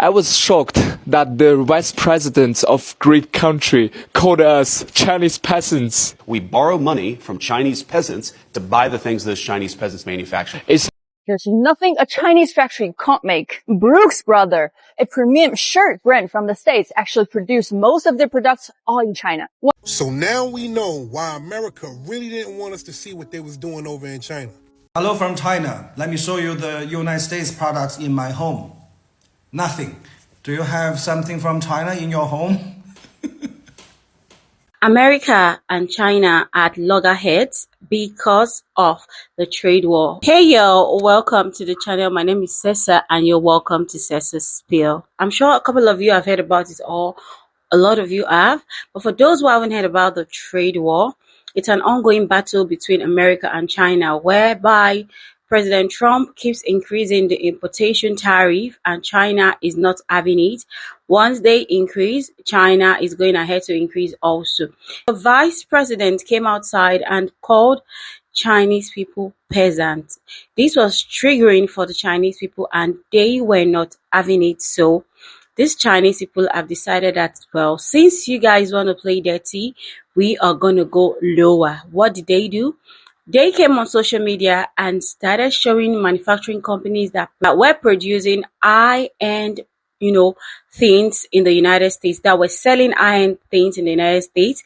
I was shocked that the vice president of Greek country called us Chinese peasants. We borrow money from Chinese peasants to buy the things those Chinese peasants manufacture. There's nothing a Chinese factory can't make. Brooks Brothers, a premium shirt brand from the States, actually produce most of their products all in China. So now we know why America really didn't want us to see what they was doing over in China. Hello from China. Let me show you the United States products in my home. Nothing. Do you have something from China in your home? America and China at loggerheads because of the trade war. Hey y'all, welcome to the channel. My name is Sessa and you're welcome to Sessa's Spiel. I'm sure a couple of you have heard about this, or a lot of you have, but for those who haven't heard about the trade war, it's an ongoing battle between America and China whereby President Trump keeps increasing the importation tariff and China is not having it. Once they increase, China is going ahead to increase also. The vice president came outside and called Chinese people peasants. This was triggering for the Chinese people and they were not having it. So these Chinese people have decided that, well, since you guys want to play dirty, we are going to go lower. What did they do? They came on social media and started showing manufacturing companies that were producing high-end, things in the United States, that were selling high-end things in the United States.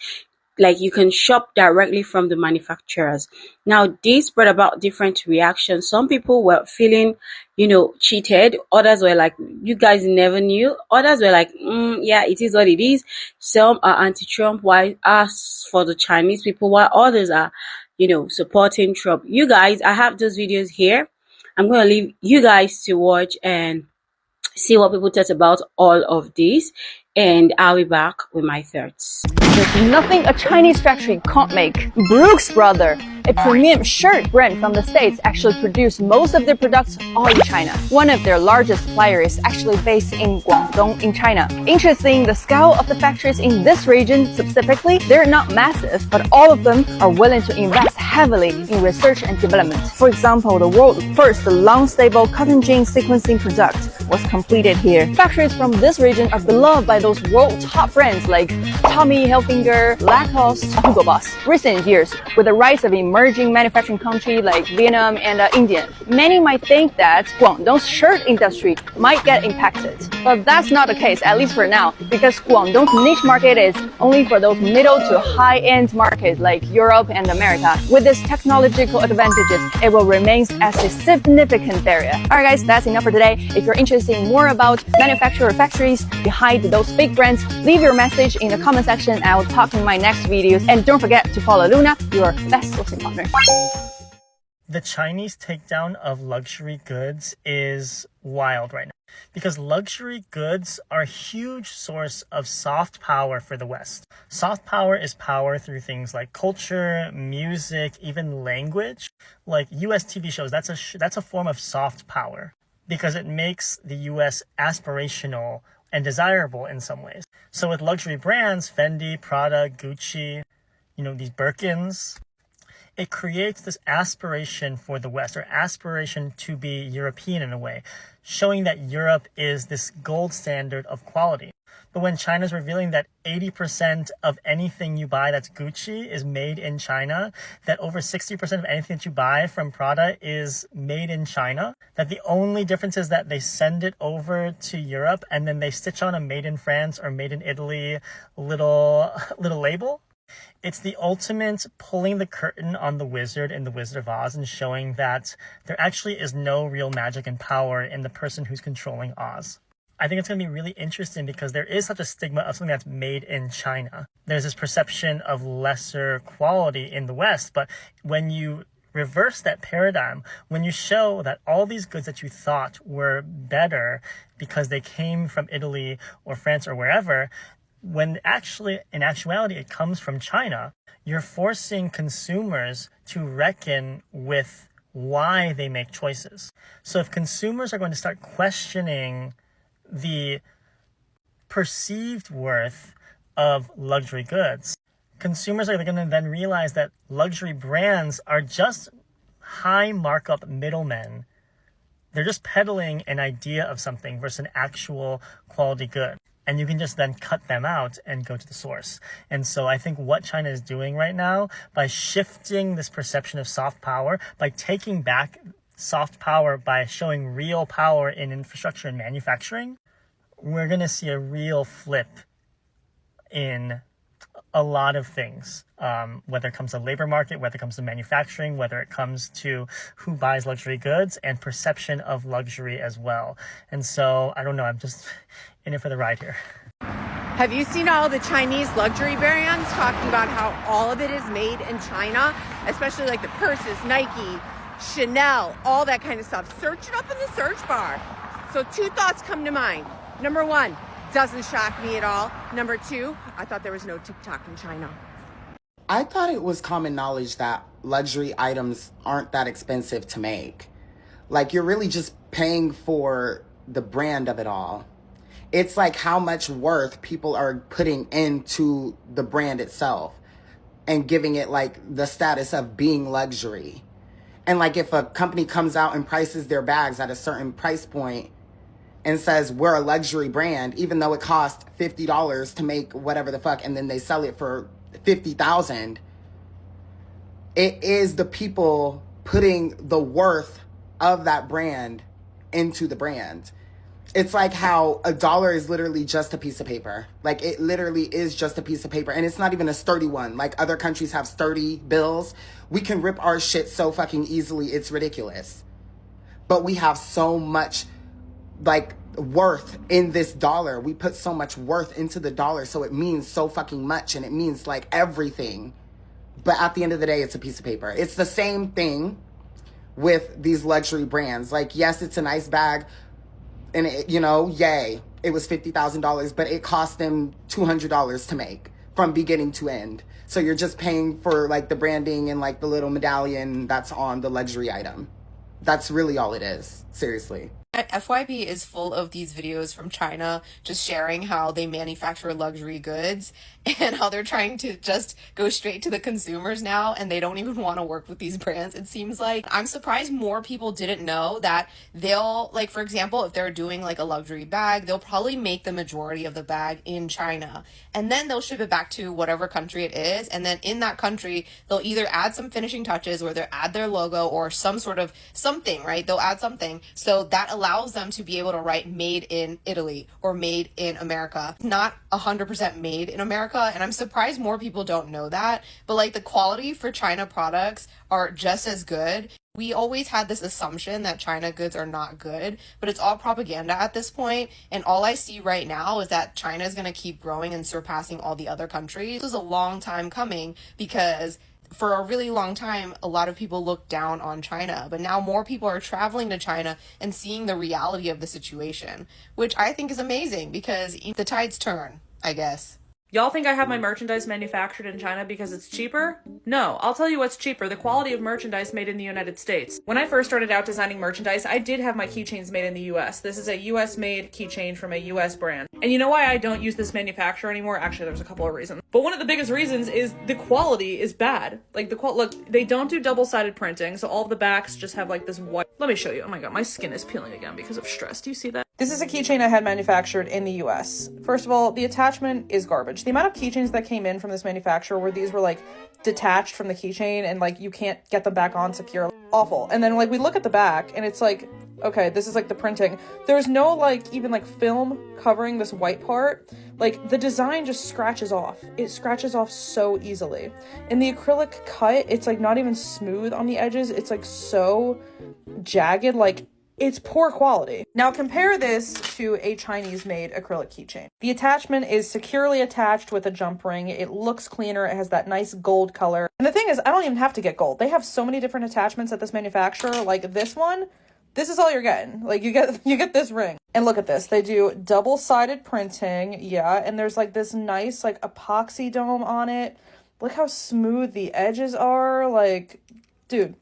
Like, you can shop directly from the manufacturers. Now, this brought about different reactions. Some people were feeling, cheated. Others were like, you guys never knew. Others were like, yeah, it is what it is. Some are anti-Trump, while as for the Chinese people, while others are supporting Trump. You guys, I have those videos here. I'm going to leave you guys to watch and see what people thought about all of this, and I'll be back with my thoughts. There's nothing a Chinese factory can't make. Brooks Brothers, a premium shirt brand from the States, actually produce most of their products all in China. One of their largest suppliers is actually based in Guangdong in China. Interesting, the scale of the factories in this region specifically, they're not massive, but all of them are willing to invest heavily in research and development. For example, the world's first long-stable cotton gene sequencing product was completed here. Factories from this region are beloved by those world top brands like Tommy Hilfiger, Lacoste, Hugo Boss. Recent years, with the rise of emerging manufacturing countries like Vietnam and India, many might think that Guangdong's shirt industry might get impacted. But that's not the case, at least for now, because Guangdong's niche market is only for those middle to high-end markets like Europe and America. With its technological advantages, it will remain as a significant barrier. Alright guys, that's enough for today. If you're interested in more about manufacturer factories behind those big brands, leave your message in the comment section and I will talk in my next videos. And don't forget to follow Luna, your best sourcing partner. The Chinese takedown of luxury goods is wild right now because luxury goods are a huge source of soft power for the West. Soft power is power through things like culture, music, even language. Like US TV shows, that's a form of soft power because it makes the US aspirational and desirable in some ways. So with luxury brands, Fendi, Prada, Gucci, these Birkins, it creates this aspiration for the West, or aspiration to be European in a way, showing that Europe is this gold standard of quality. But when China's revealing that 80% of anything you buy that's Gucci is made in China, that over 60% of anything that you buy from Prada is made in China, that the only difference is that they send it over to Europe and then they stitch on a made in France or made in Italy little label. It's the ultimate pulling the curtain on the wizard in The Wizard of Oz and showing that there actually is no real magic and power in the person who's controlling Oz. I think it's going to be really interesting because there is such a stigma of something that's made in China. There's this perception of lesser quality in the West, but when you reverse that paradigm, when you show that all these goods that you thought were better because they came from Italy or France or wherever, when actually, in actuality, it comes from China, you're forcing consumers to reckon with why they make choices. So if consumers are going to start questioning the perceived worth of luxury goods, consumers are going to then realize that luxury brands are just high markup middlemen They're just peddling an idea of something versus an actual quality good. And you can just then cut them out and go to the source. And so I think what China is doing right now, by shifting this perception of soft power, by taking back soft power, by showing real power in infrastructure and manufacturing, we're going to see a real flip in a lot of things, whether it comes to labor market, whether it comes to manufacturing, whether it comes to who buys luxury goods and perception of luxury as well. And so, I don't know, I'm just in it for the ride here. Have you seen all the Chinese luxury brands talking about how all of it is made in China, especially like the purses, Nike, Chanel, all that kind of stuff? Search it up in the search bar. So 2 thoughts come to mind. Number 1, doesn't shock me at all. Number 2, I thought there was no TikTok in China. I thought it was common knowledge that luxury items aren't that expensive to make. Like, you're really just paying for the brand of it all. It's like how much worth people are putting into the brand itself and giving it like the status of being luxury. And like if a company comes out and prices their bags at a certain price point and says we're a luxury brand, even though it costs $50 to make whatever the fuck, and then they sell it for $50,000, it is the people putting the worth of that brand into the brand. It's like how $1 is literally just a piece of paper. Like, it literally is just a piece of paper. And it's not even a sturdy one. Like, other countries have sturdy bills. We can rip our shit so fucking easily, it's ridiculous. But we have so much, like, worth in this dollar. We put so much worth into the dollar, so it means so fucking much. And it means, like, everything. But at the end of the day, it's a piece of paper. It's the same thing with these luxury brands. Like, yes, it's a nice bag. And, it, you know, yay, it was $50,000, but it cost them $200 to make from beginning to end. So you're just paying for, like, the branding and, like, the little medallion that's on the luxury item. That's really all it is. Seriously. FYP is full of these videos from China just sharing how they manufacture luxury goods and how they're trying to just go straight to the consumers now, and they don't even want to work with these brands, it seems like. I'm surprised more people didn't know that they'll, like, for example, if they're doing like a luxury bag, they'll probably make the majority of the bag in China, and then they'll ship it back to whatever country it is, and then in that country they'll either add some finishing touches or they'll add their logo or some sort of something, right? They'll add something, so that allows them to be able to write made in Italy or made in America. Not 100% made in America, and I'm surprised more people don't know that, but like the quality for China products are just as good. We always had this assumption that China goods are not good, but it's all propaganda at this point, and all I see right now is that China is going to keep growing and surpassing all the other countries. This is a long time coming because for a really long time, a lot of people looked down on China, but now more people are traveling to China and seeing the reality of the situation, which I think is amazing because the tides turn, I guess. Y'all think I have my merchandise manufactured in China because it's cheaper? No, I'll tell you what's cheaper, the quality of merchandise made in the United States. When I first started out designing merchandise, I did have my keychains made in the US. This is a US made keychain from a US brand. And you know why I don't use this manufacturer anymore? Actually, there's a couple of reasons. But one of the biggest reasons is the quality is bad. Like look, they don't do double-sided printing, so all of the backs just have like this white. Let me show you. Oh my god, my skin is peeling again because of stress. Do you see that? This is a keychain I had manufactured in the US. First of all, the attachment is garbage. The amount of keychains that came in from this manufacturer where these were like detached from the keychain and like you can't get them back on secure. Awful. And then like we look at the back and it's like, okay, this is like the printing. There's no like even like film covering this white part. Like the design just scratches off. It scratches off so easily. In the acrylic cut, it's like not even smooth on the edges. It's like so jagged, like it's poor quality. Now compare this to a Chinese-made acrylic keychain. The attachment is securely attached with a jump ring. It looks cleaner. It has that nice gold color. And the thing is, I don't even have to get gold. They have so many different attachments at this manufacturer. Like this one, this is all you're getting. Like you get this ring. And look at this. They do double-sided printing. Yeah, and there's like this nice like epoxy dome on it. Look how smooth the edges are. Like, dude,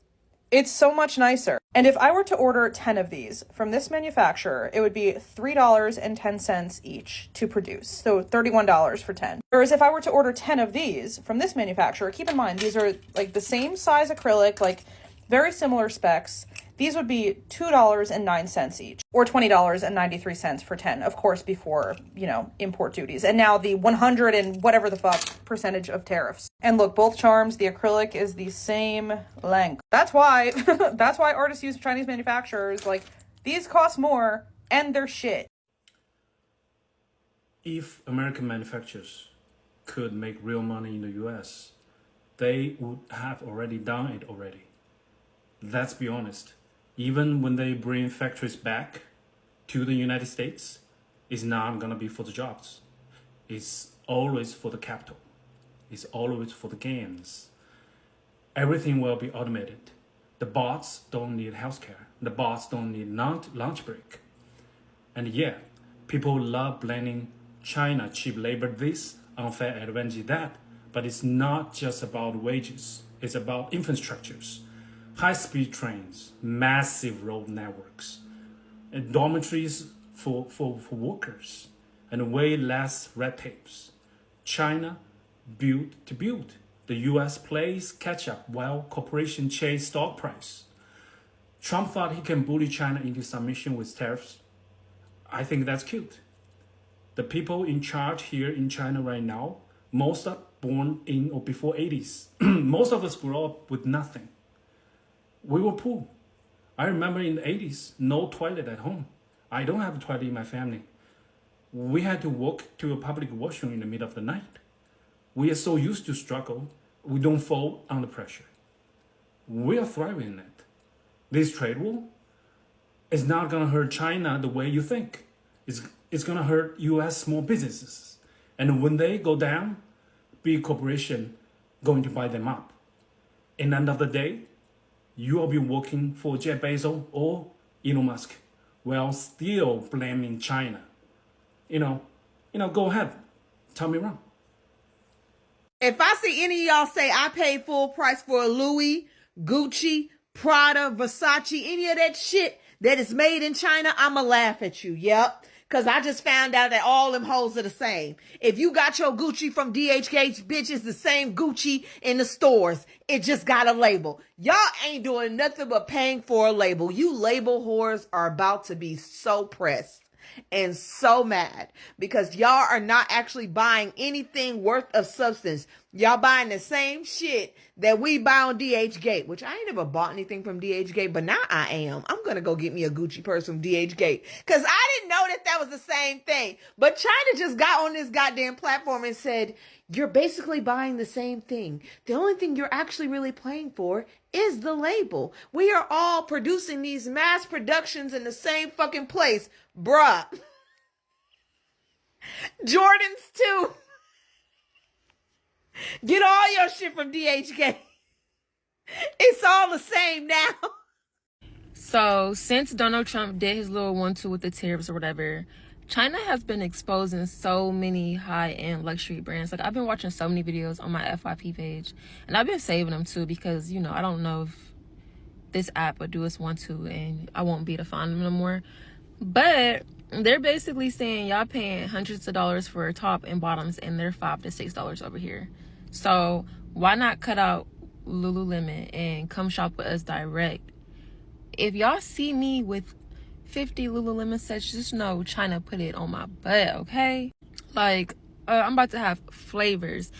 it's so much nicer. And if I were to order 10 of these from this manufacturer, it would be $3.10 each to produce. So $31 for 10. Whereas if I were to order 10 of these from this manufacturer, keep in mind, these are like the same size acrylic, like very similar specs. these would be $2.09 each, or $20.93 for 10, of course, before, import duties. And now the 100 and whatever the fuck percentage of tariffs. And look, both charms, the acrylic is the same length. That's why, that's why artists use Chinese manufacturers. Like, these cost more, and they're shit. If American manufacturers could make real money in the US, they would have already done it already. Let's be honest. Even when they bring factories back to the United States, it's not gonna be for the jobs. It's always for the capital. It's always for the gains. Everything will be automated. The bots don't need healthcare. The bots don't need lunch break. And yeah, people love blaming China, cheap labor this, unfair advantage that, but it's not just about wages. It's about infrastructures, high-speed trains, massive road networks, and dormitories for workers, and way less red tapes. China built to build. The US plays catch up while corporations chase stock price. Trump thought he can bully China into submission with tariffs. I think that's cute. The people in charge here in China right now, most are born in or before 80s. Most of us grew up with nothing. We were poor. I remember in the 80s, no toilet at home. I don't have a toilet in my family. We had to walk to a public washroom in the middle of the night. We are so used to struggle, we don't fall under pressure. We are thriving in it. This trade war is not gonna hurt China the way you think. It's gonna hurt US small businesses. And when they go down, big corporation going to buy them up. In the end of the day, you will be working for Jeff Bezos or Elon Musk while still blaming China. Go ahead, tell me wrong. If I see any of y'all say I paid full price for a Louis, Gucci, Prada, Versace, any of that shit that is made in China, I'ma laugh at you. Yep. Because I just found out that all them hoes are the same. If you got your Gucci from DHGate, bitch, it's the same Gucci in the stores. It just got a label. Y'all ain't doing nothing but paying for a label. You label whores are about to be so pressed and so mad because y'all are not actually buying anything worth of substance. Y'all buying the same shit that we buy on DHGate, which I ain't never bought anything from DHGate, but now I am. I'm going to go get me a Gucci purse from DHGate because I didn't know that was the same thing. But China just got on this goddamn platform and said, you're basically buying the same thing. The only thing you're actually really paying for is the label. We are all producing these mass productions in the same fucking place. Bruh. Jordans too. Get all your shit from DHGate. It's all the same now. So since Donald Trump did his little 1-2 with the tariffs or whatever, China has been exposing so many high-end luxury brands. Like, I've been watching so many videos on my FYP page, and I've been saving them too because, I don't know if this app would do its 1-2 and I won't be able to find them no more. But they're basically saying y'all paying hundreds of dollars for a top and bottoms, and they're $5 to $6 over here. So why not cut out Lululemon and come shop with us direct? If y'all see me with 50 Lululemon sets, just know China put it on my butt, okay? Like, I'm about to have flavors.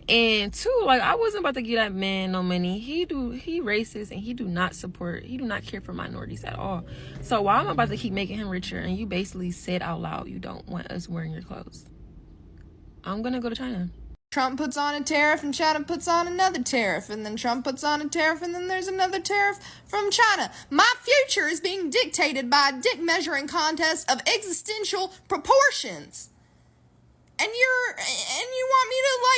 And two, like, I wasn't about to give that man no money. He racist, and he do not care for minorities at all. So why am I about to keep making him richer? And you basically said out loud you don't want us wearing your clothes. I'm gonna go to China. Trump puts on a tariff and China puts on another tariff, and then Trump puts on a tariff and then there's another tariff from China. My future is being dictated by a dick measuring contest of existential proportions. And you want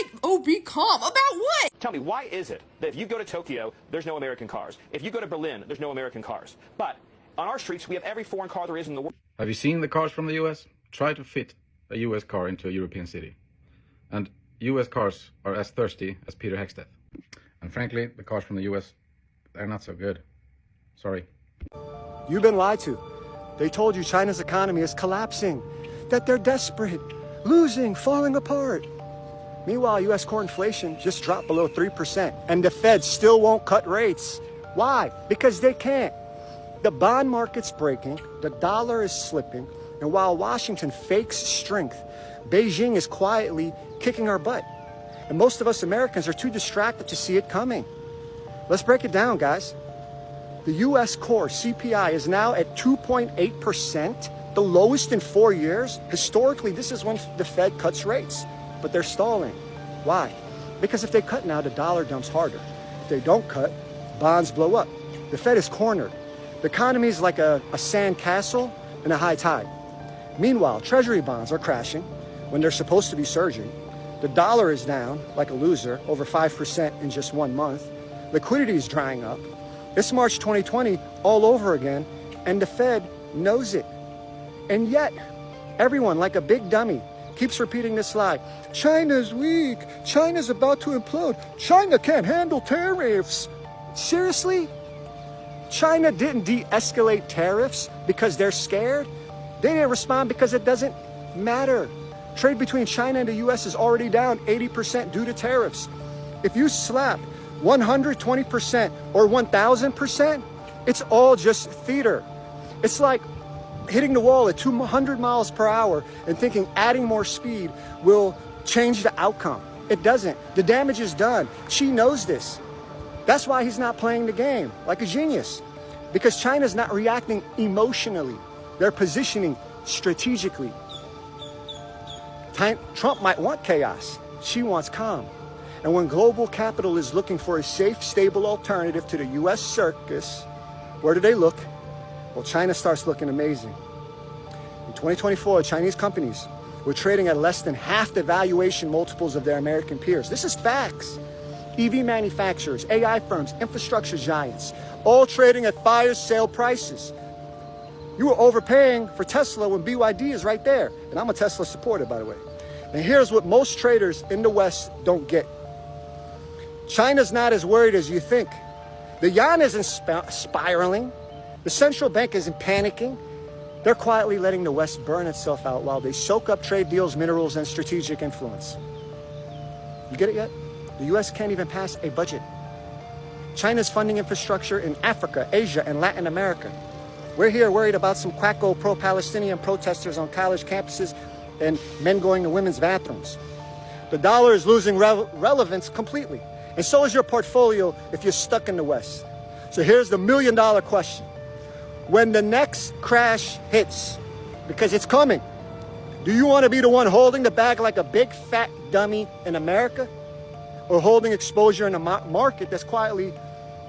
me to be calm about what? Tell me, why is it that if you go to Tokyo, there's no American cars? If you go to Berlin, there's no American cars. But on our streets, we have every foreign car there is in the world. Have you seen the cars from the US? Try to fit a US car into a European city. And US cars are as thirsty as Peter Hexteth. And frankly, the cars from the US, they're not so good. Sorry. You've been lied to. They told you China's economy is collapsing, that they're desperate, losing, falling apart. Meanwhile, US core inflation just dropped below 3%, and the Fed still won't cut rates. Why? Because they can't. The bond market's breaking, the dollar is slipping, and while Washington fakes strength, Beijing is quietly kicking our butt. And most of us Americans are too distracted to see it coming. Let's break it down, guys. The US core CPI is now at 2.8%, the lowest in 4 years. Historically, this is when the Fed cuts rates, but they're stalling. Why? Because if they cut now, the dollar dumps harder. If they don't cut, bonds blow up. The Fed is cornered. The economy is like a sand castle in a high tide. Meanwhile, treasury bonds are crashing when they're supposed to be surging. The dollar is down like a loser, over 5% in just 1 month. Liquidity is drying up. It's March 2020 all over again, and the Fed knows it. And yet, everyone, like a big dummy, keeps repeating this lie. China's weak. China's about to implode. China can't handle tariffs. Seriously? China didn't de-escalate tariffs because they're scared. They didn't respond because it doesn't matter. Trade between China and the US is already down 80% due to tariffs. If you slap 120% or 1000%, it's all just theater. It's like hitting the wall at 200 miles per hour and thinking adding more speed will change the outcome. It doesn't. The damage is done. Xi knows this. That's why he's not playing the game like a genius, because China's not reacting emotionally. They're positioning strategically. Trump might want chaos. Xi wants calm. And when global capital is looking for a safe, stable alternative to the US circus, where do they look? Well, China starts looking amazing. In 2024, Chinese companies were trading at less than half the valuation multiples of their American peers. This is facts. EV manufacturers, AI firms, infrastructure giants, all trading at fire sale prices. You were overpaying for Tesla when BYD is right there. And I'm a Tesla supporter, by the way. And here's what most traders in the West don't get. China's not as worried as you think. The yuan isn't spiraling. The central bank isn't panicking. They're quietly letting the West burn itself out while they soak up trade deals, minerals, and strategic influence. You get it yet? The US can't even pass a budget. China's funding infrastructure in Africa, Asia, and Latin America. We're here worried about some quacko pro-Palestinian protesters on college campuses and men going to women's bathrooms. The dollar is losing relevance completely. And so is your portfolio if you're stuck in the West. So here's the million-dollar question. When the next crash hits, because it's coming, do you want to be the one holding the bag like a big fat dummy in America? Or holding exposure in a market that's quietly,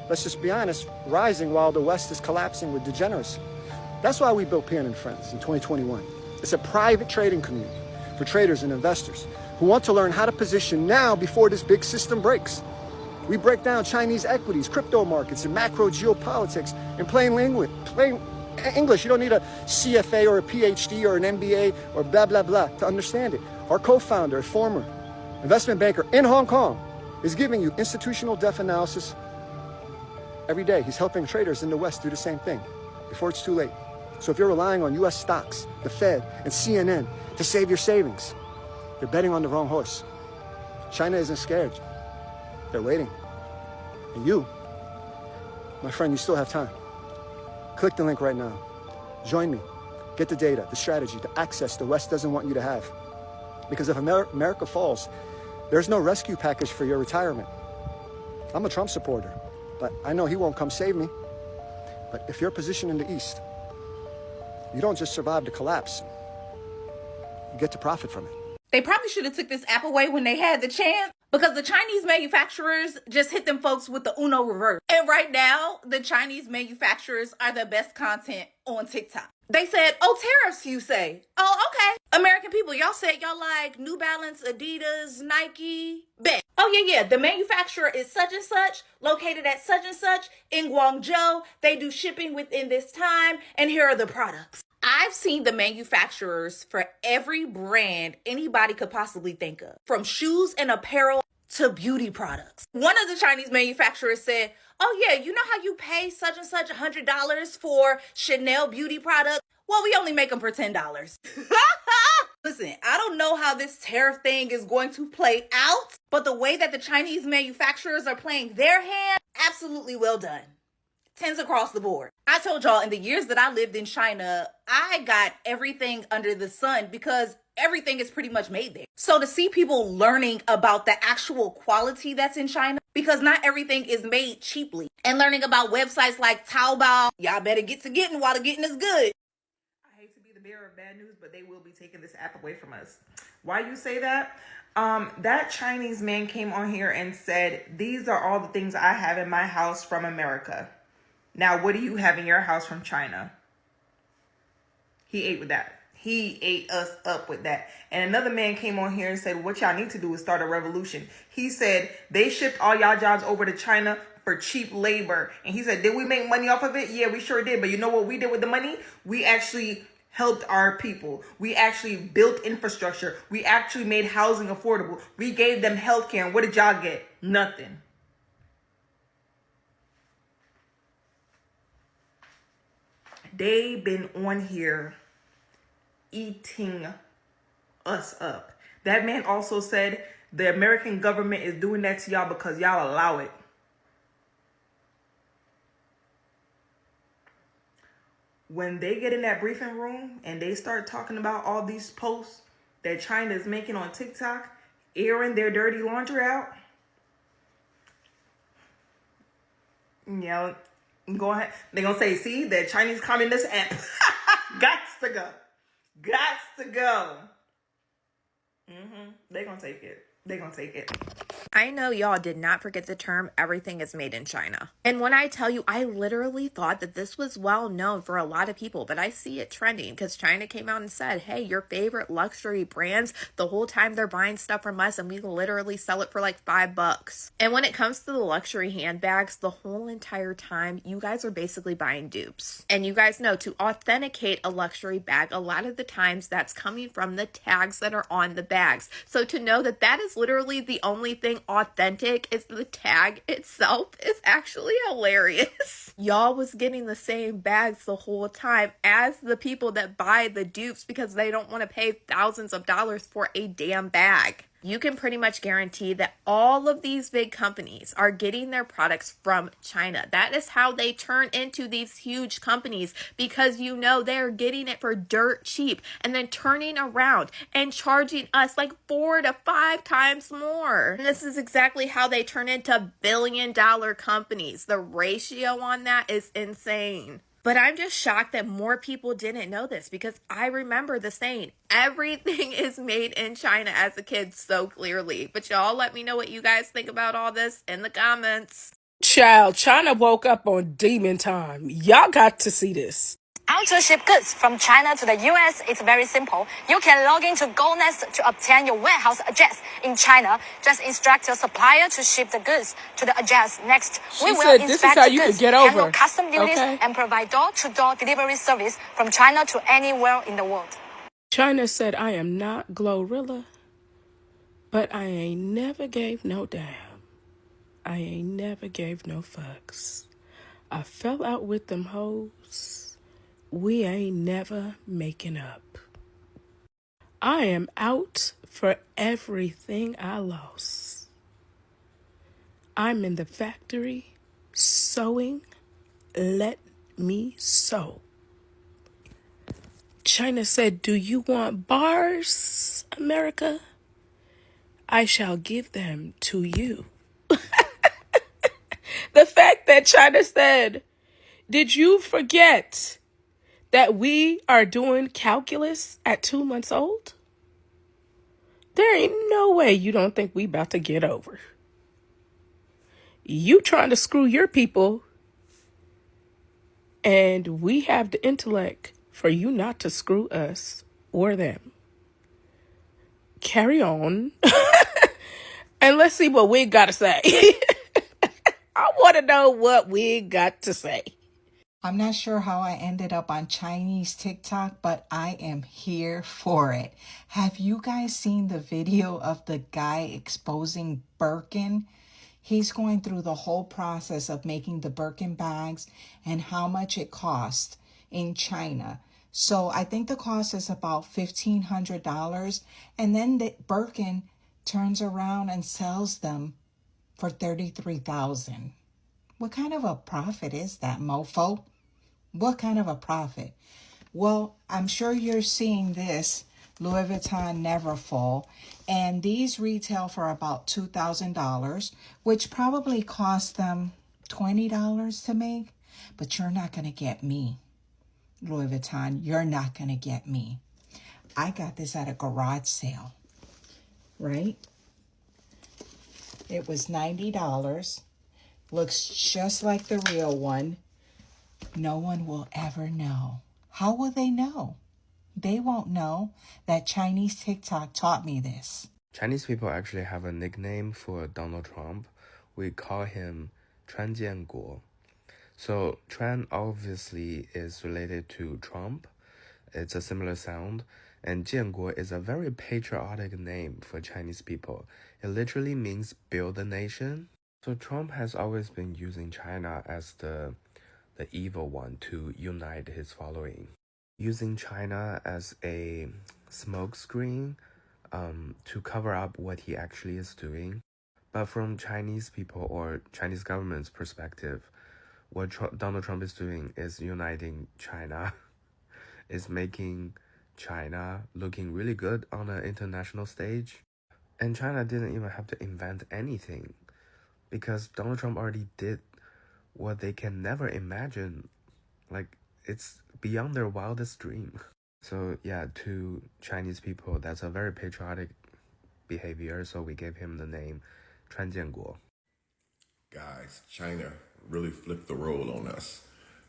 let's just be honest, rising while the West is collapsing with degeneracy? That's why we built Peon & Friends in 2021. It's a private trading community for traders and investors who want to learn how to position now before this big system breaks. We break down Chinese equities, crypto markets, and macro geopolitics in plain English. You don't need a CFA or a PhD or an MBA or blah, blah, blah to understand it. Our co-founder, a former investment banker in Hong Kong, is giving you institutional depth analysis every day. He's helping traders in the West do the same thing before it's too late. So if you're relying on US stocks, the Fed, and CNN to save your savings, you're betting on the wrong horse. China isn't scared. They're waiting. And you, my friend, you still have time. Click the link right now. Join me. Get the data, the strategy, the access the West doesn't want you to have. Because if America falls, there's no rescue package for your retirement. I'm a Trump supporter, but I know he won't come save me. But if you're positioned in the East, you don't just survive the collapse, you get to profit from it. They probably should have took this app away when they had the chance, because the Chinese manufacturers just hit them folks with the Uno reverse. And right now, the Chinese manufacturers are the best content on TikTok. They said, oh, tariffs, you say. Oh, okay. American people, y'all said y'all like New Balance, Adidas, Nike. Bet. Oh, yeah. The manufacturer is such and such, located at such and such in Guangzhou. They do shipping within this time. And here are the products. I've seen the manufacturers for every brand anybody could possibly think of, from shoes and apparel to beauty products. One of the Chinese manufacturers said, oh yeah, you know how you pay such and such $100 for Chanel beauty products? Well, we only make them for $10. Listen, I don't know how this tariff thing is going to play out, but the way that the Chinese manufacturers are playing their hand, absolutely well done. Tens across the board. I told y'all in the years that I lived in China, I got everything under the sun because everything is pretty much made there. So to see people learning about the actual quality that's in China, because not everything is made cheaply, and learning about websites like Taobao, y'all better get to getting while the getting is good. I hate to be the bearer of bad news, but they will be taking this app away from us. Why you say that? That Chinese man came on here and said, these are all the things I have in my house from America. Now, what do you have in your house from China? He ate with that. He ate us up with that. And another man came on here and said, what y'all need to do is start a revolution. He said, they shipped all y'all jobs over to China for cheap labor. And he said, did we make money off of it? Yeah, we sure did. But you know what we did with the money? We actually helped our people. We actually built infrastructure. We actually made housing affordable. We gave them healthcare. And what did y'all get? Nothing. They've been on here eating us up. That man also said the American government is doing that to y'all because y'all allow it. When they get in that briefing room and they start talking about all these posts that China is making on TikTok, airing their dirty laundry out, yeah, go ahead. They're going to say, see, the Chinese Communist app. Gots to go. Gots to go. They're going to take it. They're going to take it. I know y'all did not forget the term everything is made in China. And when I tell you, I literally thought that this was well known for a lot of people, but I see it trending because China came out and said, hey, your favorite luxury brands, the whole time they're buying stuff from us and we literally sell it for like $5. And when it comes to the luxury handbags, the whole entire time, you guys are basically buying dupes. And you guys know to authenticate a luxury bag, a lot of the times that's coming from the tags that are on the bags. So to know that that is literally the only thing authentic is the tag itself is actually hilarious. Y'all was getting the same bags the whole time as the people that buy the dupes because they don't want to pay thousands of dollars for a damn bag. You can pretty much guarantee that all of these big companies are getting their products from China. That is how they turn into these huge companies because you know they're getting it for dirt cheap and then turning around and charging us like 4 to 5 times more. And this is exactly how they turn into billion-dollar companies. The ratio on that is insane. But I'm just shocked that more people didn't know this because I remember the saying, everything is made in China as a kid so clearly. But y'all let me know what you guys think about all this in the comments. Child, China woke up on demon time. Y'all got to see this. How to ship goods from China to the US is very simple. You can log into GoNest to obtain your warehouse address in China. Just instruct your supplier to ship the goods to the address. Next, we will inspect the goods, handle custom duties, and provide door-to-door delivery service from China to anywhere in the world. China said, I am not Glorilla, but I ain't never gave no damn. I ain't never gave no fucks. I fell out with them hoes. We ain't never making up. I am out for everything I lost. I'm in the factory sewing. Let me sew. China said, do you want bars, America? I shall give them to you. The fact that China said, did you forget that we are doing calculus at 2 months old? There ain't no way you don't think we about to get over. You trying to screw your people, and we have the intellect for you not to screw us or them. Carry on. And let's see what we got to say. I want to know what we got to say. I'm not sure how I ended up on Chinese TikTok, but I am here for it. Have you guys seen the video of the guy exposing Birkin? He's going through the whole process of making the Birkin bags and how much it costs in China. So I think the cost is about $1,500. And then the Birkin turns around and sells them for $33,000. What kind of a profit is that, mofo? What kind of a profit? Well, I'm sure you're seeing this Louis Vuitton Neverfull, and these retail for about $2,000, which probably cost them $20 to make, but you're not going to get me. Louis Vuitton, you're not going to get me. I got this at a garage sale, right? It was $90. Looks just like the real one. No one will ever know. How will they know? They won't know that Chinese TikTok taught me this. Chinese people actually have a nickname for Donald Trump. We call him 川建国. So Tran obviously is related to Trump. It's a similar sound. And 建国 is a very patriotic name for Chinese people. It literally means build a nation. So Trump has always been using China as the evil one to unite his following. Using China as a smokescreen to cover up what he actually is doing. But from Chinese people or Chinese government's perspective, what Donald Trump is doing is uniting China, is making China looking really good on an international stage. And China didn't even have to invent anything because Donald Trump already did what they can never imagine. Like, it's beyond their wildest dream. So yeah, to Chinese people, that's a very patriotic behavior, so we gave him the name 川建国. Guys, China really flipped the role on us.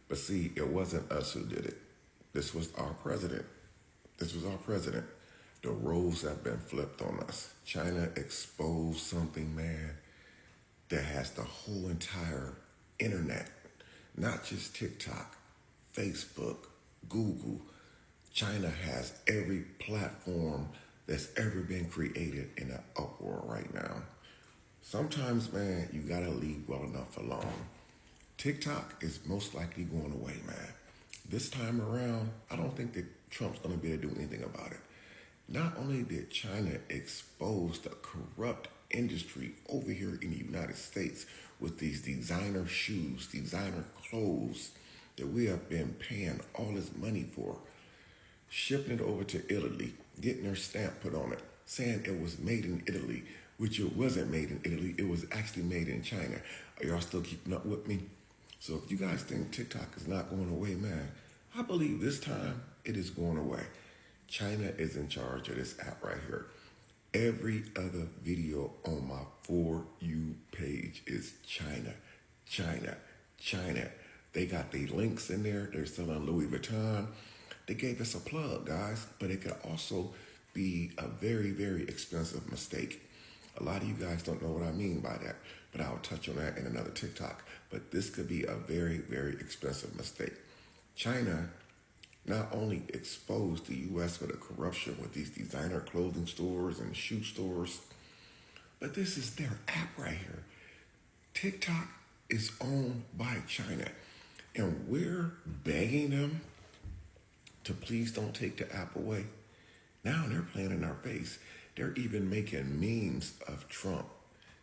But see, it wasn't us who did it. This was our president. The roles have been flipped on us. China exposed something, man, that has the whole entire internet, not just TikTok, Facebook, Google. China has every platform that's ever been created in an uproar right now. Sometimes, man, you gotta leave well enough alone. TikTok is most likely going away, man. This time around, I don't think that Trump's gonna be able to do anything about it. Not only did China expose the corrupt industry over here in the United States with these designer shoes, designer clothes that we have been paying all this money for, shipping it over to Italy, getting their stamp put on it, saying it was made in Italy, which it wasn't made in Italy, it was actually made in China. Are y'all still keeping up with me? So if you guys think TikTok is not going away, man, I believe this time it is going away. China is in charge of this app right here. Every other video on my For You page is China, China, China. They got the links in there. They're selling Louis Vuitton. They gave us a plug, guys, but it could also be a very, very expensive mistake. A lot of you guys don't know what I mean by that, but I'll touch on that in another TikTok. But this could be a very, very expensive mistake. China not only exposed the U.S. for the corruption with these designer clothing stores and shoe stores, but this is their app right here. TikTok is owned by China, and we're begging them to please don't take the app away. Now they're playing in our face. They're even making memes of Trump.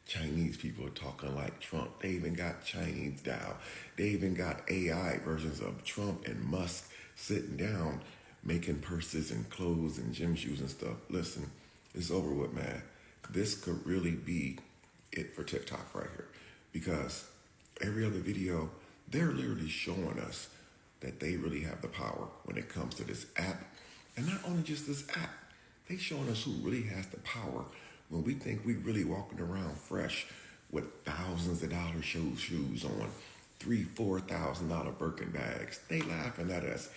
Chinese people are talking like Trump. They even got Chinese dial. They even got AI versions of Trump and Musk sitting down, making purses and clothes and gym shoes and stuff. Listen, it's over with, man. This could really be it for TikTok right here. Because every other video, they're literally showing us that they really have the power when it comes to this app. And not only just this app, they showing us who really has the power when we think we really walking around fresh with thousands of dollars shoes on, $3,000-$4,000 Birkin bags. They laughing at us.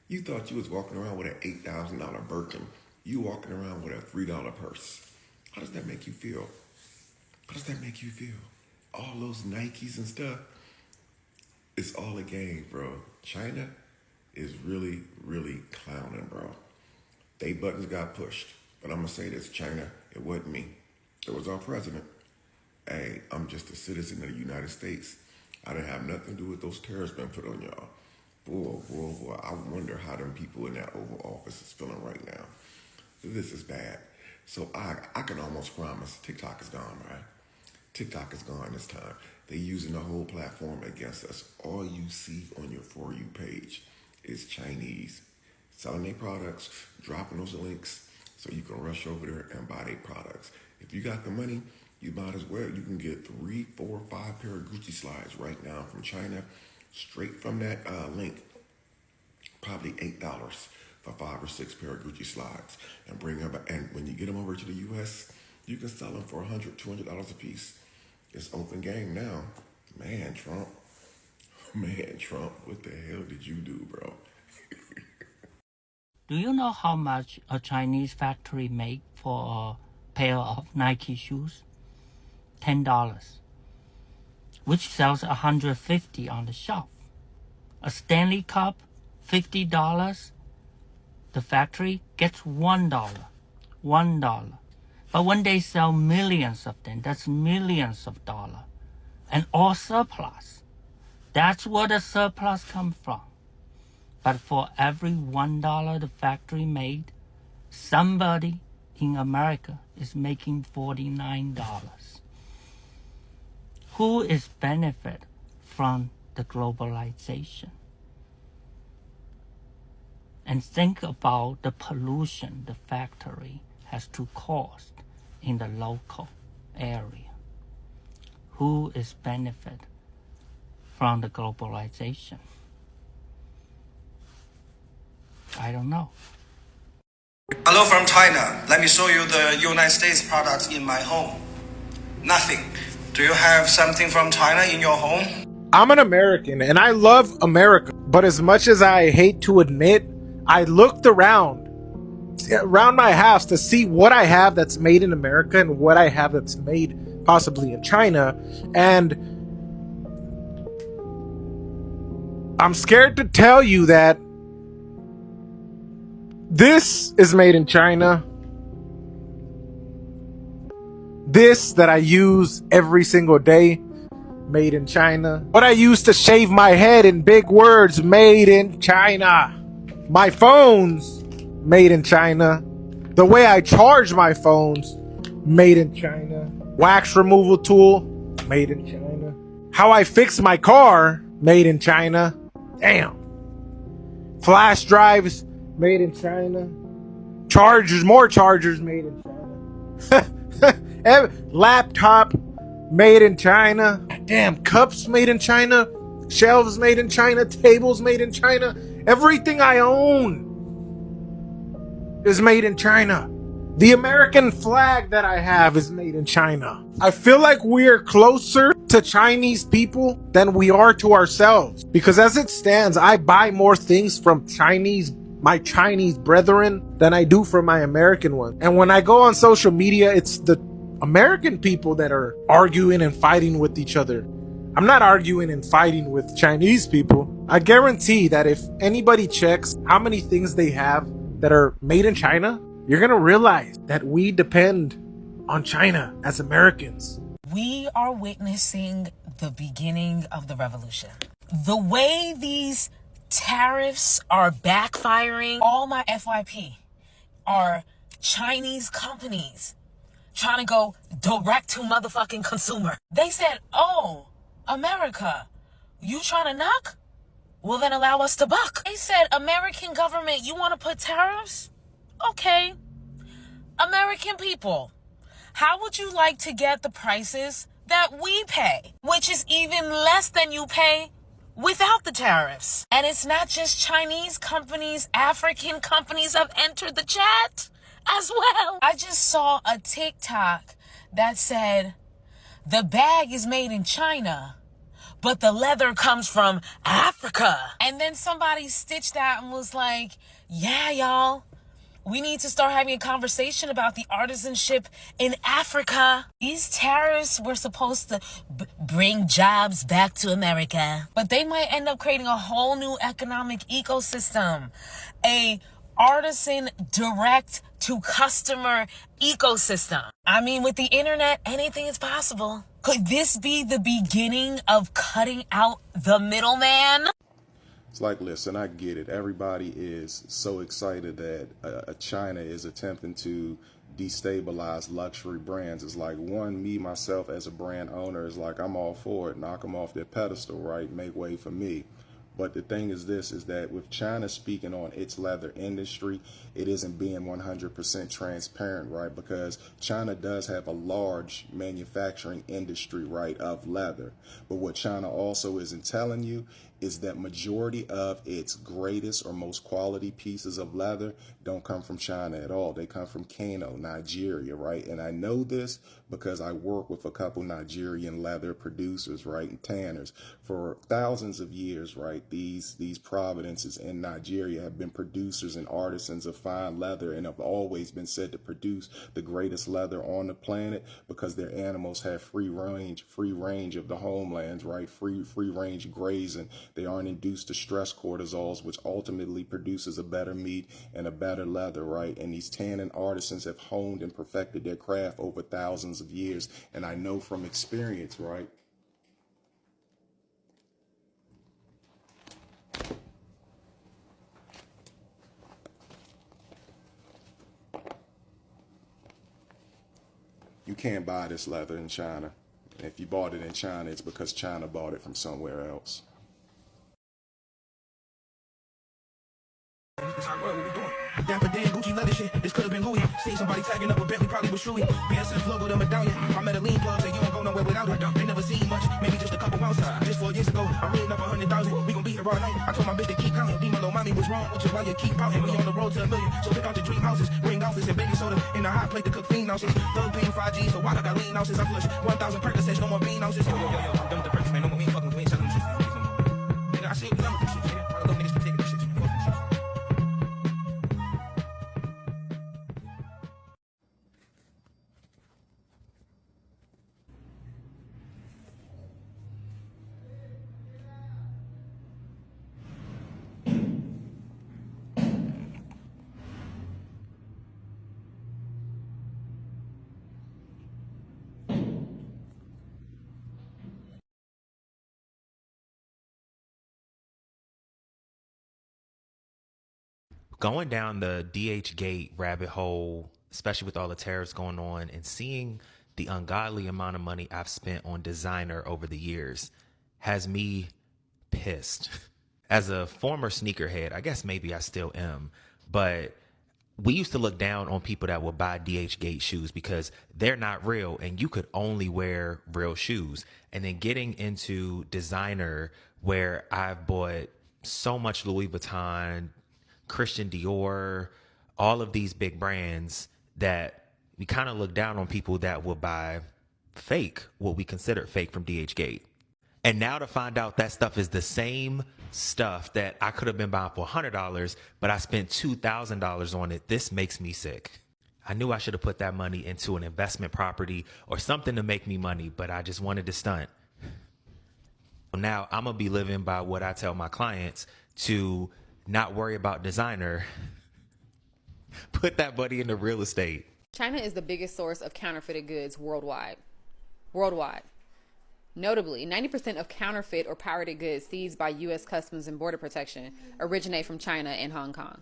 You thought you was walking around with an $8,000 Birkin. You walking around with a $3 purse. How does that make you feel? How does that make you feel? All those Nikes and stuff, it's all a game, bro. China is really, really clowning, bro. They buttons got pushed. But I'm going to say this, China, it wasn't me. It was our president. Hey, I'm just a citizen of the United States. I didn't have nothing to do with those tariffs been put on y'all. Boy, I wonder how them people in that Oval Office is feeling right now. This is bad. So I can almost promise TikTok is gone, right? TikTok is gone this time. They're using the whole platform against us. All you see on your For You page is Chinese selling their products, dropping those links so you can rush over there and buy their products. If you got the money, you might as well. You can get 3, 4, 5 pair of Gucci slides right now from China, straight from that link. Probably $8 for 5 or 6 pair of Gucci slides, and bring them back. And when you get them over to the U.S., you can sell them for $100, $200 a piece. It's open game now. Man, Trump. Man, Trump, what the hell did you do, bro? Do you know how much a Chinese factory make for a pair of Nike shoes? $10, which sells $150 on the shelf. A Stanley Cup, $50. The factory gets $1. $1. But when they sell millions of them, that's millions of dollars. And all surplus. That's where the surplus comes from. But for every $1 the factory made, somebody in America is making $49. Who is benefit from the globalization? And think about the pollution the factory has to cause in the local area. Who is benefit from the globalization? I don't know. Hello from China. Let me show you the United States products in my home. Nothing. Do you have something from China in your home? I'm an American and I love America, but as much as I hate to admit, I looked around my house to see what I have that's made in America and what I have that's made possibly in China, and I'm scared to tell you that this is made in China. This that I use every single day, made in China. What I use to shave my head, in big words, made in China. My phones, made in China. The way I charge my phones, made in China. Wax removal tool, made in China. How I fix my car, made in China. Damn. Flash drives, made in China. Chargers, more chargers, made in China. Laptop, made in China. Damn, cups made in China. Shelves made in China. Tables made in China. Everything I own is made in China. The American flag that I have is made in China. I feel like we're closer to Chinese people than we are to ourselves. Because as it stands, I buy more things from my Chinese brethren than I do from my American ones. And when I go on social media, it's the American people that are arguing and fighting with each other. I'm not arguing and fighting with Chinese people. I guarantee that if anybody checks how many things they have that are made in China, you're gonna realize that we depend on China as Americans. We are witnessing the beginning of the revolution. The way these tariffs are backfiring, all my FYP are Chinese companies trying to go direct to motherfucking consumer. They said, oh, America, you trying to knock? Well, then allow us to buck. They said, American government, you want to put tariffs? Okay. American people, how would you like to get the prices that we pay, which is even less than you pay without the tariffs? And it's not just Chinese companies, African companies have entered the chat as well. I just saw a TikTok that said, the bag is made in China, but the leather comes from Africa. And then somebody stitched that and was like, yeah, y'all, we need to start having a conversation about the artisanship in Africa. These tariffs were supposed to bring jobs back to America, but they might end up creating a whole new economic ecosystem, a artisan direct to customer ecosystem. I mean, with the internet, anything is possible. Could this be the beginning of cutting out the middleman? It's like, listen, I get it. Everybody is so excited that China is attempting to destabilize luxury brands. It's like, one, me, myself, as a brand owner, is like, I'm all for it. Knock them off their pedestal, right? Make way for me. But the thing is this, is that with China speaking on its leather industry, it isn't being 100% transparent, right? Because China does have a large manufacturing industry, right, of leather. But what China also isn't telling you is that majority of its greatest or most quality pieces of leather don't come from China at all. They come from Kano, Nigeria, right? And I know this because I work with a couple Nigerian leather producers, right, and tanners. For thousands of years, right, these provinces in Nigeria have been producers and artisans of fine leather and have always been said to produce the greatest leather on the planet because their animals have free range of the homelands, right? Free range grazing. They aren't induced to stress cortisols, which ultimately produces a better meat and a better leather, right? And these tanning artisans have honed and perfected their craft over thousands of years. And I know from experience, right? You can't buy this leather in China. And if you bought it in China, it's because China bought it from somewhere else. Dapper Dan, Gucci leather shit, this could've been Louis. Seen somebody tagging up a Bentley, probably was Chewy. BSF logo, the medallion. I met a lean plug, say you don't go nowhere without it. They never seen much, maybe just a couple ounces. Just 4 years ago, I'm reading up 100,000. We gon' be here all night. I told my bitch to keep counting. D-Malo, mommy was wrong with you while you keep pouting. We on the road to $1 million, so pick out the dream houses. Ring office and baking soda in the hot plate to cook fiend houses. Thug paying 5G, so why I got lean houses? I flush 1,000 Percocets, no more bean houses. Yo, I'm done with the Percocets, man. No more, we ain't fucking with, we ain't selling them shit. Nigga, I see we done with this shit, nigga. All the little niggas be taking this shit, man. Fuck this shit. Going down the DHGate rabbit hole, especially with all the tariffs going on, and seeing the ungodly amount of money I've spent on designer over the years has me pissed. As a former sneakerhead, I guess maybe I still am, but we used to look down on people that would buy DHGate shoes because they're not real and you could only wear real shoes. And then getting into designer, where I've bought so much Louis Vuitton, Christian Dior, all of these big brands, that we kind of look down on people that will buy fake, what we consider fake, from DHGate. And now to find out that stuff is the same stuff that I could have been buying for $100, but I spent $2,000 on it, this makes me sick. I knew I should have put that money into an investment property or something to make me money, but I just wanted to stunt. Now I'm gonna be living by what I tell my clients, to not worry about designer, put that money into real estate. China is the biggest source of counterfeited goods worldwide. Notably, 90% of counterfeit or pirated goods seized by U.S. Customs and Border Protection originate from China and Hong Kong.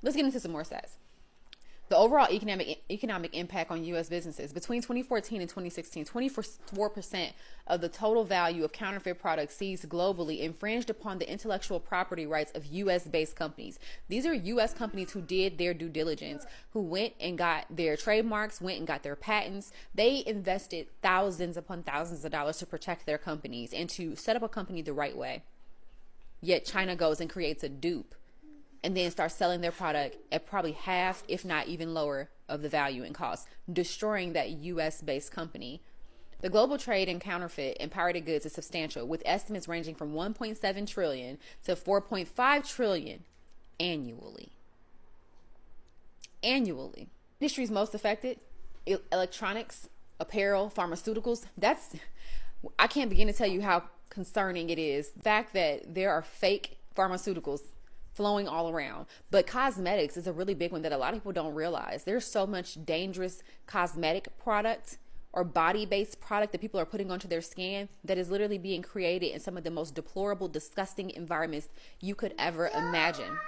Let's get into some more stats. The overall economic impact on U.S. businesses: between 2014 and 2016, 24% of the total value of counterfeit products seized globally infringed upon the intellectual property rights of U.S.-based companies. These are U.S. companies who did their due diligence, who went and got their trademarks, went and got their patents. They invested thousands upon thousands of dollars to protect their companies and to set up a company the right way. Yet China goes and creates a dupe and then start selling their product at probably half, if not even lower, of the value and cost, destroying that U.S.-based company. The global trade in counterfeit and pirated goods is substantial, with estimates ranging from 1.7 trillion to 4.5 trillion annually. Industries most affected: electronics, apparel, pharmaceuticals. I can't begin to tell you how concerning it is, the fact that there are fake pharmaceuticals flowing all around. But cosmetics is a really big one that a lot of people don't realize. There's so much dangerous cosmetic product or body-based product that people are putting onto their skin that is literally being created in some of the most deplorable, disgusting environments you could ever imagine.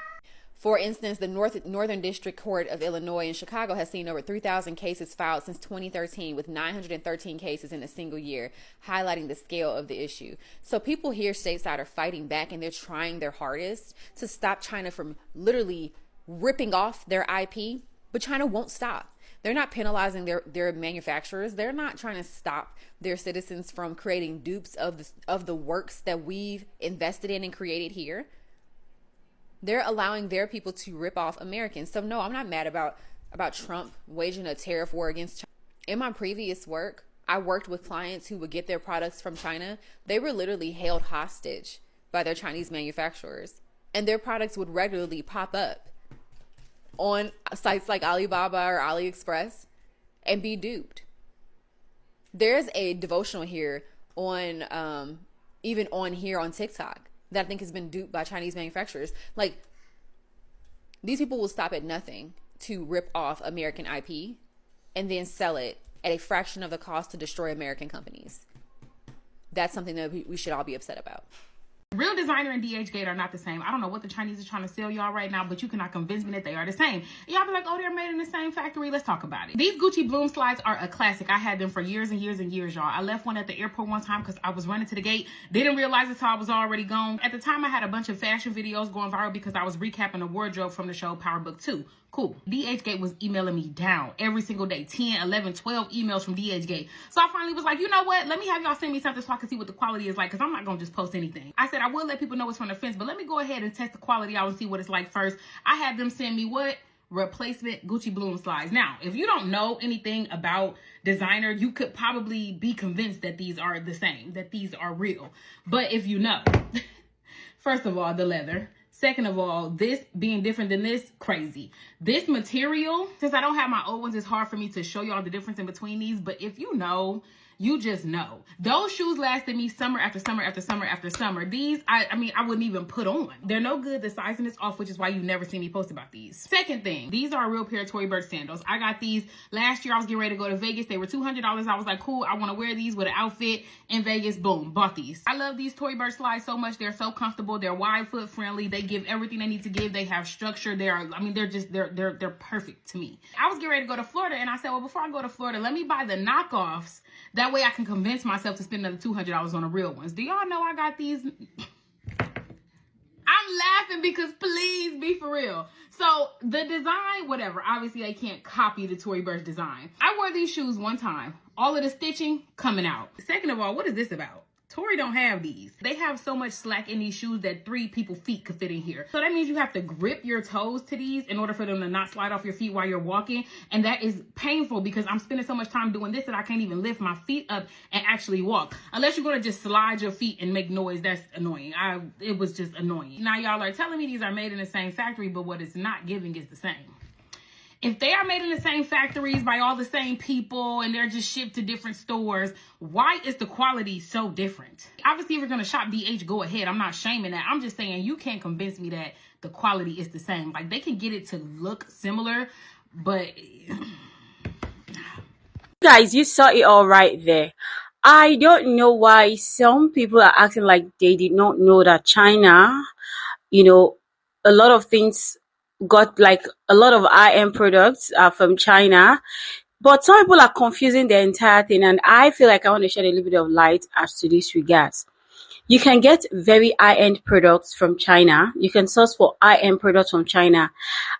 For instance, the Northern District Court of Illinois in Chicago has seen over 3,000 cases filed since 2013, with 913 cases in a single year, highlighting the scale of the issue. So people here stateside are fighting back, and they're trying their hardest to stop China from literally ripping off their IP, but China won't stop. They're not penalizing their manufacturers. They're not trying to stop their citizens from creating dupes of the works that we've invested in and created here. They're allowing their people to rip off Americans. So no, I'm not mad about Trump waging a tariff war against China. In my previous work, I worked with clients who would get their products from China. They were literally held hostage by their Chinese manufacturers, and their products would regularly pop up on sites like Alibaba or AliExpress and be duped. There's a devotional here on even on here on TikTok that I think has been duped by Chinese manufacturers. Like, these people will stop at nothing to rip off American IP and then sell it at a fraction of the cost to destroy American companies. That's something that we should all be upset about. Real designer and DHGate are not the same. I don't know what the Chinese are trying to sell y'all right now, but you cannot convince me that they are the same. Y'all be like, oh, they're made in the same factory. Let's talk about it. These Gucci Bloom slides are a classic. I had them for years and years and years, y'all. I left one at the airport one time because I was running to the gate. Didn't realize it until I was already gone. At the time, I had a bunch of fashion videos going viral because I was recapping a wardrobe from the show Power Book 2. Cool. DHGate was emailing me down every single day. 10, 11, 12 emails from DHGate. So I finally was like, you know what? Let me have y'all send me something so I can see what the quality is like, because I'm not going to just post anything. I said I will let people know it's from the fence, but let me go ahead and test the quality out and see what it's like first. I had them send me what? Replacement Gucci Bloom slides. Now, if you don't know anything about designer, you could probably be convinced that these are the same, that these are real. But if you know, first of all, the leather. Second of all, this being different than this, crazy. This material, since I don't have my old ones, it's hard for me to show y'all the difference in between these. But if you know, you just know. Those shoes lasted me summer after summer after summer after summer. These, I mean, I wouldn't even put on. They're no good. The sizing is off, which is why you never see me post about these. Second thing, these are a real pair of Tory Burch sandals. I got these last year. I was getting ready to go to Vegas. They were $200. I was like, cool, I want to wear these with an outfit in Vegas. Boom, bought these. I love these Tory Burch slides so much. They're so comfortable. They're wide foot friendly. They give everything they need to give. They have structure. They're perfect to me. I was getting ready to go to Florida, and I said, well, before I go to Florida, let me buy the knockoffs. That way I can convince myself to spend another $200 on the real ones. Do y'all know I got these? I'm laughing because please be for real. So the design, whatever, obviously they can't copy the Tory Burch design. I wore these shoes one time. All of the stitching coming out. Second of all, what is this about? Tory don't have these. They have so much slack in these shoes that 3 people's feet could fit in here. So that means you have to grip your toes to these in order for them to not slide off your feet while you're walking. And that is painful because I'm spending so much time doing this that I can't even lift my feet up and actually walk. Unless you're going to just slide your feet and make noise, that's annoying. It was just annoying. Now y'all are telling me these are made in the same factory, but what it's not giving is the same. If they are made in the same factories by all the same people and they're just shipped to different stores, why is the quality so different? Obviously, if you're going to shop DH, go ahead. I'm not shaming that. I'm just saying you can't convince me that the quality is the same. Like, they can get it to look similar, but... Guys, you saw it all right there. I don't know why some people are acting like they did not know that China, a lot of things got, like, a lot of high-end products are from China, but some people are confusing the entire thing, and I feel like I want to shed a little bit of light as to this regards. You can get very high-end products from China. You can source for high-end products from China.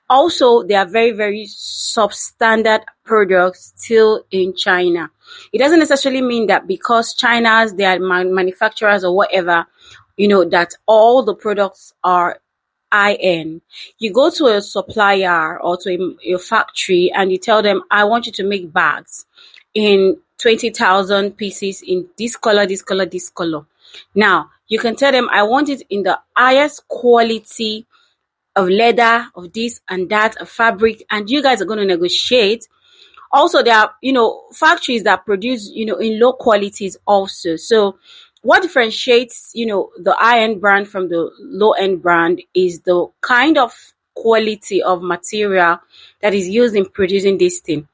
Also, there are very, very substandard products still in China. It doesn't necessarily mean that because China's, they are manufacturers or whatever, that all the products are high-end. You go to a supplier or to a factory and you tell them, I want you to make bags in 20,000 pieces in this color, this color, this color. Now, you can tell them, I want it in the highest quality of leather, of this and that, of fabric, and you guys are going to negotiate. Also, there are, factories that produce, in low qualities also. So what differentiates, the high-end brand from the low-end brand is the kind of quality of material that is used in producing this thing.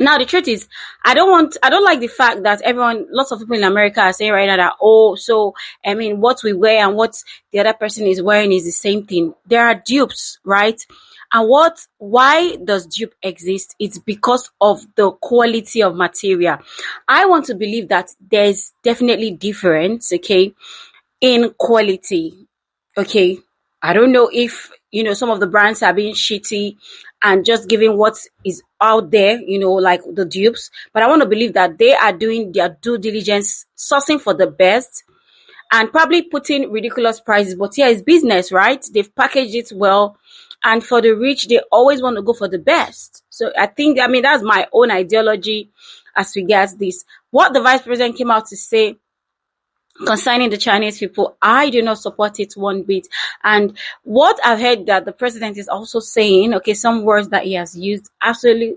Now the truth is, I don't like the fact that lots of people in America are saying right now that, oh, so I mean, what we wear and what the other person is wearing is the same thing. There are dupes, right? And why does dupe exist? It's because of the quality of material. I want to believe that there's definitely difference, okay, in quality. Okay, I don't know if some of the brands are being shitty and just giving what is out there, like the dupes, but I want to believe that they are doing their due diligence, sourcing for the best and probably putting ridiculous prices. But yeah, it's business, right? They've packaged it well, and for the rich, they always want to go for the best. So I mean that's my own ideology as regards this. What the vice president came out to say concerning the Chinese people, I do not support it one bit. And what I've heard that the president is also saying, okay, some words that he has used, absolutely,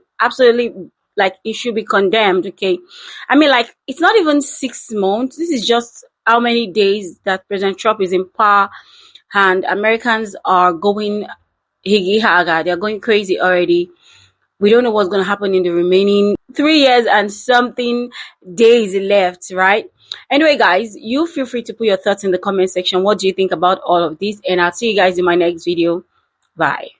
like it should be condemned. Okay, I mean, like it's not even 6 months. This is just how many days that President Trump is in power, and Americans are going higgy haga. They're going crazy already. We don't know what's going to happen in the remaining 3 years and something days left, right? Anyway, guys, you feel free to put your thoughts in the comment section. What do you think about all of this? And I'll see you guys in my next video. Bye.